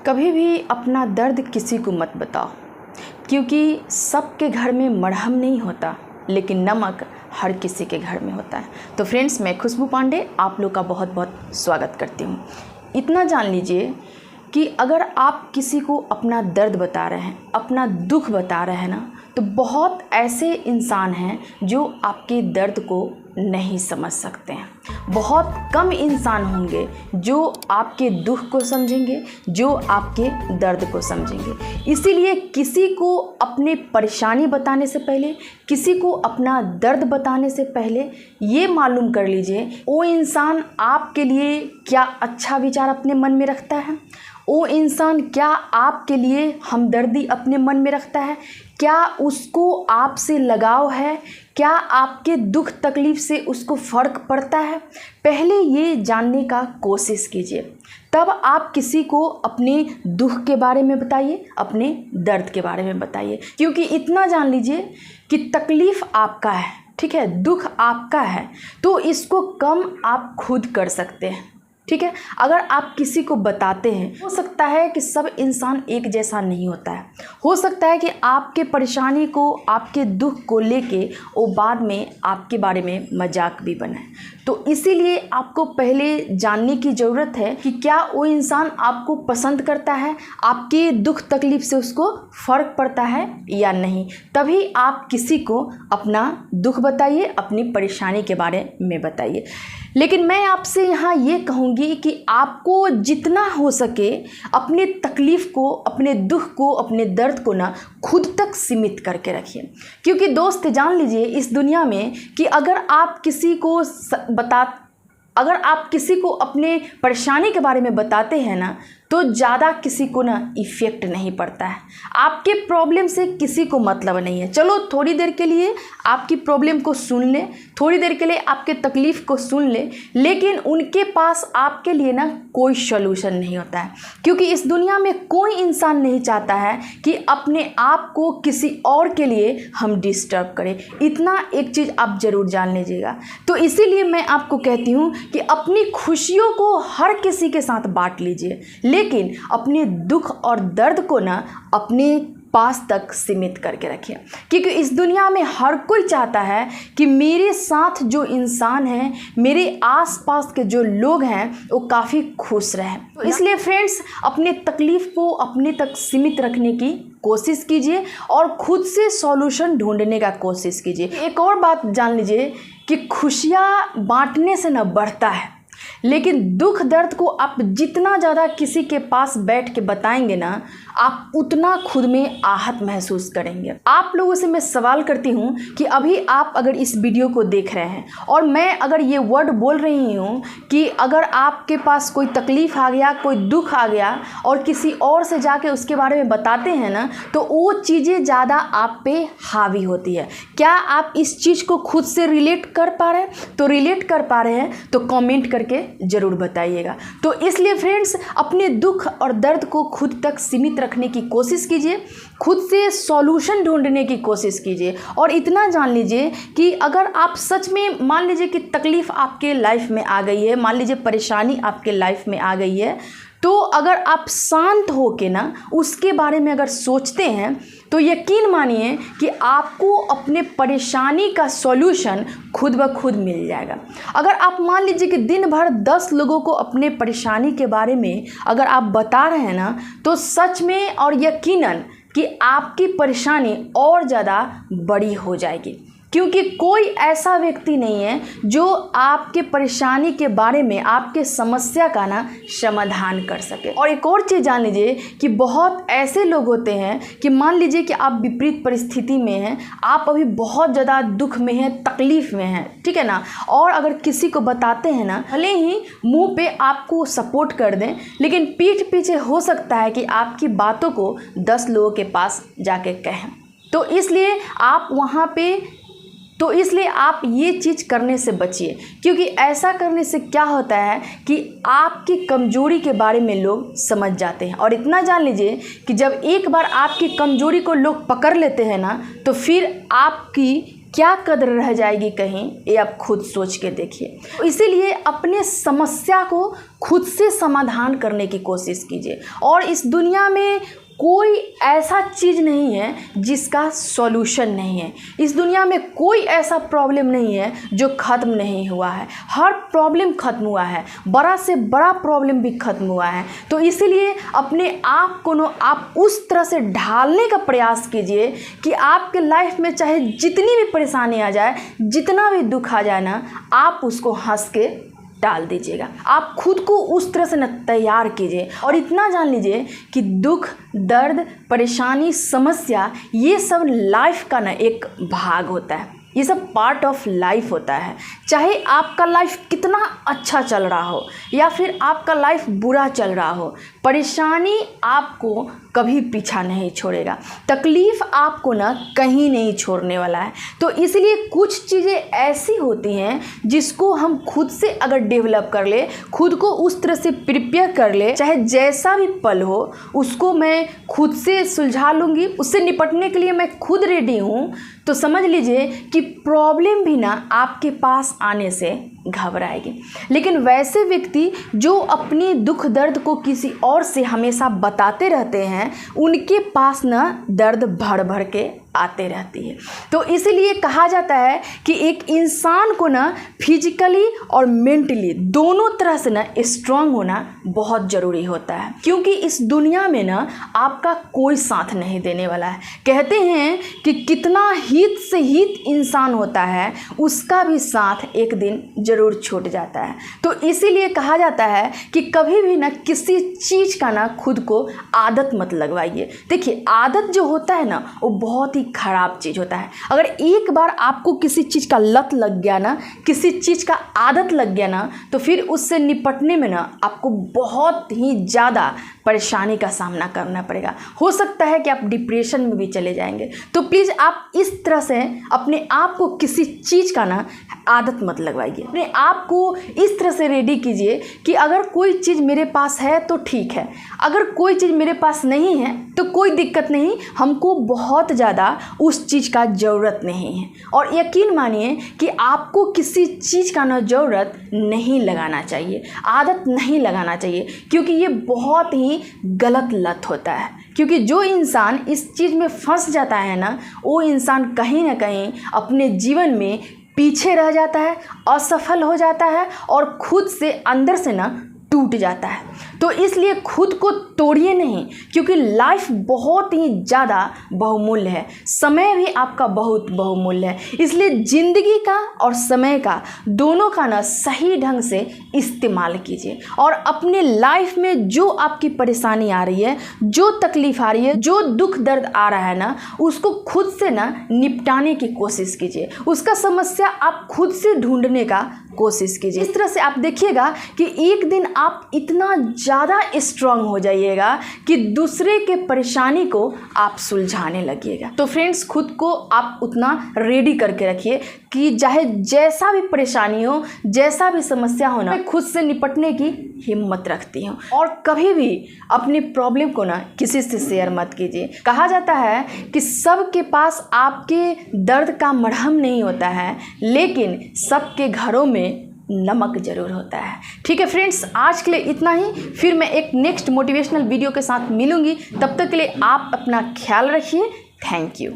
कभी भी अपना दर्द किसी को मत बताओ, क्योंकि सबके घर में मरहम नहीं होता, लेकिन नमक हर किसी के घर में होता है। तो फ्रेंड्स, मैं खुशबू पांडे आप लोग का बहुत बहुत स्वागत करती हूँ। इतना जान लीजिए कि अगर आप किसी को अपना दर्द बता रहे हैं, अपना दुख बता रहे हैं ना, तो बहुत ऐसे इंसान हैं जो आपके दर्द को नहीं समझ सकते हैं। बहुत कम इंसान होंगे जो आपके दुख को समझेंगे, जो आपके दर्द को समझेंगे। इसीलिए किसी को अपने परेशानी बताने से पहले, किसी को अपना दर्द बताने से पहले ये मालूम कर लीजिए वो इंसान आपके लिए क्या अच्छा विचार अपने मन में रखता है, वो इंसान क्या आपके लिए हमदर्दी अपने मन में रखता है, क्या उसको आपसे लगाव है, क्या आपके दुख तकलीफ़ से उसको फ़र्क पड़ता है। पहले ये जानने का कोशिश कीजिए, तब आप किसी को अपने दुख के बारे में बताइए, अपने दर्द के बारे में बताइए। क्योंकि इतना जान लीजिए कि तकलीफ़ आपका है, ठीक है, दुख आपका है, तो इसको कम आप खुद कर सकते हैं, ठीक है। अगर आप किसी को बताते हैं, हो सकता है कि सब इंसान एक जैसा नहीं होता है, हो सकता है कि आपके परेशानी को, आपके दुख को लेके वो बाद में आपके बारे में मजाक भी बनाए। तो इसीलिए आपको पहले जानने की ज़रूरत है कि क्या वो इंसान आपको पसंद करता है, आपके दुख तकलीफ़ से उसको फ़र्क पड़ता है या नहीं। तभी आप किसी को अपना दुख बताइए, अपनी परेशानी के बारे में बताइए। लेकिन मैं आपसे यहाँ ये कहूँगी कि आपको जितना हो सके अपने तकलीफ़ को, अपने दुख को, अपने दर्द को ना खुद तक सीमित करके रखिए। क्योंकि दोस्त, जान लीजिए इस दुनिया में कि अगर आप किसी को अपने परेशानी के बारे में बताते हैं ना, तो ज़्यादा किसी को ना इफ़ेक्ट नहीं पड़ता है। आपके प्रॉब्लम से किसी को मतलब नहीं है। चलो थोड़ी देर के लिए आपकी प्रॉब्लम को सुन ले, थोड़ी देर के लिए आपके तकलीफ़ को सुन ले, लेकिन उनके पास आपके लिए ना कोई सॉल्यूशन नहीं होता है। क्योंकि इस दुनिया में कोई इंसान नहीं चाहता है कि अपने आप को किसी और के लिए हम डिस्टर्ब करें। इतना एक चीज़ आप ज़रूर जान लीजिएगा। तो इसीलिए मैं आपको कहती हूँ कि अपनी खुशियों को हर किसी के साथ बांट लीजिए, लेकिन अपने दुख और दर्द को ना अपने पास तक सीमित करके रखिए। क्योंकि इस दुनिया में हर कोई चाहता है कि मेरे साथ जो इंसान हैं, मेरे आसपास के जो लोग हैं, वो काफ़ी खुश रहें। तो इसलिए फ्रेंड्स, अपने तकलीफ़ को अपने तक सीमित रखने की कोशिश कीजिए और खुद से सॉल्यूशन ढूंढने का कोशिश कीजिए। एक और बात जान लीजिए कि खुशियाँ बांटने से न बढ़ता है, लेकिन दुख दर्द को आप जितना ज़्यादा किसी के पास बैठ के बताएंगे ना, आप उतना खुद में आहत महसूस करेंगे। आप लोगों से मैं सवाल करती हूँ कि अभी आप अगर इस वीडियो को देख रहे हैं और मैं अगर ये वर्ड बोल रही हूँ कि अगर आपके पास कोई तकलीफ़ आ गया, कोई दुख आ गया और किसी और से जाके उसके बारे में बताते हैं ना, तो वो चीज़ें ज़्यादा आप पे हावी होती है। क्या आप इस चीज़ को खुद से रिलेट कर पा रहे हैं? तो रिलेट कर पा रहे हैं तो कमेंट करके ज़रूर बताइएगा। तो इसलिए फ्रेंड्स, अपने दुख और दर्द को खुद तक सीमित रखने की कोशिश कीजिए, खुद से सॉल्यूशन ढूंढने की कोशिश कीजिए। और इतना जान लीजिए कि अगर आप सच में मान लीजिए कि तकलीफ़ आपके लाइफ में आ गई है, मान लीजिए परेशानी आपके लाइफ में आ गई है, तो अगर आप शांत हो के ना उसके बारे में अगर सोचते हैं, तो यकीन मानिए कि आपको अपने परेशानी का सॉल्यूशन खुद ब खुद मिल जाएगा। अगर आप मान लीजिए कि दिन भर 10 लोगों को अपने परेशानी के बारे में अगर आप बता रहे हैं ना, तो सच में और यकीनन कि आपकी परेशानी और ज़्यादा बड़ी हो जाएगी। क्योंकि कोई ऐसा व्यक्ति नहीं है जो आपके परेशानी के बारे में, आपके समस्या का ना समाधान कर सके। और एक और चीज़ जान लीजिए कि बहुत ऐसे लोग होते हैं कि मान लीजिए कि आप विपरीत परिस्थिति में हैं, आप अभी बहुत ज़्यादा दुख में हैं, तकलीफ़ में हैं, ठीक है ना, और अगर किसी को बताते हैं ना, भले ही मुंह पे आपको सपोर्ट कर दें, लेकिन पीठ पीछे हो सकता है कि आपकी बातों को 10 लोगों के पास जाके कहें। तो इसलिए आप ये चीज़ करने से बचिए। क्योंकि ऐसा करने से क्या होता है कि आपकी कमज़ोरी के बारे में लोग समझ जाते हैं। और इतना जान लीजिए कि जब एक बार आपकी कमज़ोरी को लोग पकड़ लेते हैं ना, तो फिर आपकी क्या कदर रह जाएगी कहीं, ये आप खुद सोच के देखिए। इसीलिए अपने समस्या को खुद से समाधान करने की कोशिश कीजिए। और इस दुनिया में कोई ऐसा चीज़ नहीं है जिसका सॉल्यूशन नहीं है। इस दुनिया में कोई ऐसा प्रॉब्लम नहीं है जो ख़त्म नहीं हुआ है। हर प्रॉब्लम ख़त्म हुआ है, बड़ा से बड़ा प्रॉब्लम भी ख़त्म हुआ है। तो इसीलिए अपने आप को आप उस तरह से ढालने का प्रयास कीजिए कि आपके लाइफ में चाहे जितनी भी परेशानी आ जाए, जितना भी दुख आ जाए ना, आप उसको हंस के डाल दीजिएगा। आप खुद को उस तरह से तैयार कीजिए। और इतना जान लीजिए कि दुख, दर्द, परेशानी, समस्या, ये सब लाइफ का एक भाग होता है। ये सब पार्ट ऑफ लाइफ होता है। चाहे आपका लाइफ कितना अच्छा चल रहा हो या फिर आपका लाइफ बुरा चल रहा हो, परेशानी आपको कभी पीछा नहीं छोड़ेगा। तकलीफ़ आपको कहीं नहीं छोड़ने वाला है। तो इसलिए कुछ चीज़ें ऐसी होती हैं जिसको हम खुद से अगर डेवलप कर ले, खुद को उस तरह से प्रिपेयर कर ले, चाहे जैसा भी पल हो उसको मैं खुद से सुलझा लूँगी, उससे निपटने के लिए मैं खुद रेडी हूँ, तो समझ लीजिए कि प्रॉब्लम भी आपके पास आने से घबराएगी। लेकिन वैसे व्यक्ति जो अपनी दुख दर्द को किसी और से हमेशा बताते रहते हैं, उनके पास दर्द भर भर के आते रहती है। तो इसीलिए कहा जाता है कि एक इंसान को फिजिकली और मेंटली दोनों तरह से स्ट्रांग होना बहुत ज़रूरी होता है। क्योंकि इस दुनिया में आपका कोई साथ नहीं देने वाला है। कहते हैं कि कितना हित से हित इंसान होता है, उसका भी साथ एक दिन ज़रूर छूट जाता है। तो इसीलिए कहा जाता है कि कभी भी किसी चीज़ का खुद को आदत मत लगवाइए। देखिए, आदत जो होता है वो बहुत ही खराब चीज़ होता है। अगर एक बार आपको किसी चीज़ का लत लग गया किसी चीज़ का आदत लग गया तो फिर उससे निपटने में आपको बहुत ही ज़्यादा परेशानी का सामना करना पड़ेगा। हो सकता है कि आप डिप्रेशन में भी चले जाएंगे। तो प्लीज़ आप इस तरह से अपने आप को किसी चीज़ का आदत मत लगवाइए। अपने आप को इस तरह से रेडी कीजिए कि अगर कोई चीज़ मेरे पास है तो ठीक है, अगर कोई चीज़ मेरे पास नहीं है तो कोई दिक्कत नहीं, हमको बहुत ज़्यादा उस चीज़ का ज़रूरत नहीं है। और यकीन मानिए कि आपको किसी चीज़ का ज़रूरत नहीं लगाना चाहिए, आदत नहीं लगाना चाहिए, क्योंकि ये बहुत ही गलत लत होता है। क्योंकि जो इंसान इस चीज़ में फंस जाता है वो इंसान कहीं ना कहीं अपने जीवन में पीछे रह जाता है, असफल हो जाता है और खुद से अंदर से टूट जाता है। तो इसलिए खुद को तोड़िए नहीं, क्योंकि लाइफ बहुत ही ज़्यादा बहुमूल्य है, समय भी आपका बहुत बहुमूल्य है। इसलिए ज़िंदगी का और समय का दोनों का सही ढंग से इस्तेमाल कीजिए। और अपने लाइफ में जो आपकी परेशानी आ रही है, जो तकलीफ़ आ रही है, जो दुख दर्द आ रहा है उसको खुद से निपटाने की कोशिश कीजिए। उसका समस्या आप खुद से ढूंढने का कोशिश कीजिए। इस तरह से आप देखिएगा कि एक दिन आप इतना ज़्यादा स्ट्रांग हो जाइएगा कि दूसरे के परेशानी को आप सुलझाने लगिएगा। तो फ्रेंड्स, खुद को आप उतना रेडी करके रखिए कि चाहे जैसा भी परेशानी हो, जैसा भी समस्या हो मैं खुद से निपटने की हिम्मत रखती हूँ। और कभी भी अपनी प्रॉब्लम को किसी से शेयर मत कीजिए। कहा जाता है कि सबके पास आपके दर्द का मरहम नहीं होता है, लेकिन सबके घरों में नमक जरूर होता है। ठीक है फ्रेंड्स, आज के लिए इतना ही। फिर मैं एक नेक्स्ट मोटिवेशनल वीडियो के साथ मिलूंगी। तब तक के लिए आप अपना ख्याल रखिए। Thank you.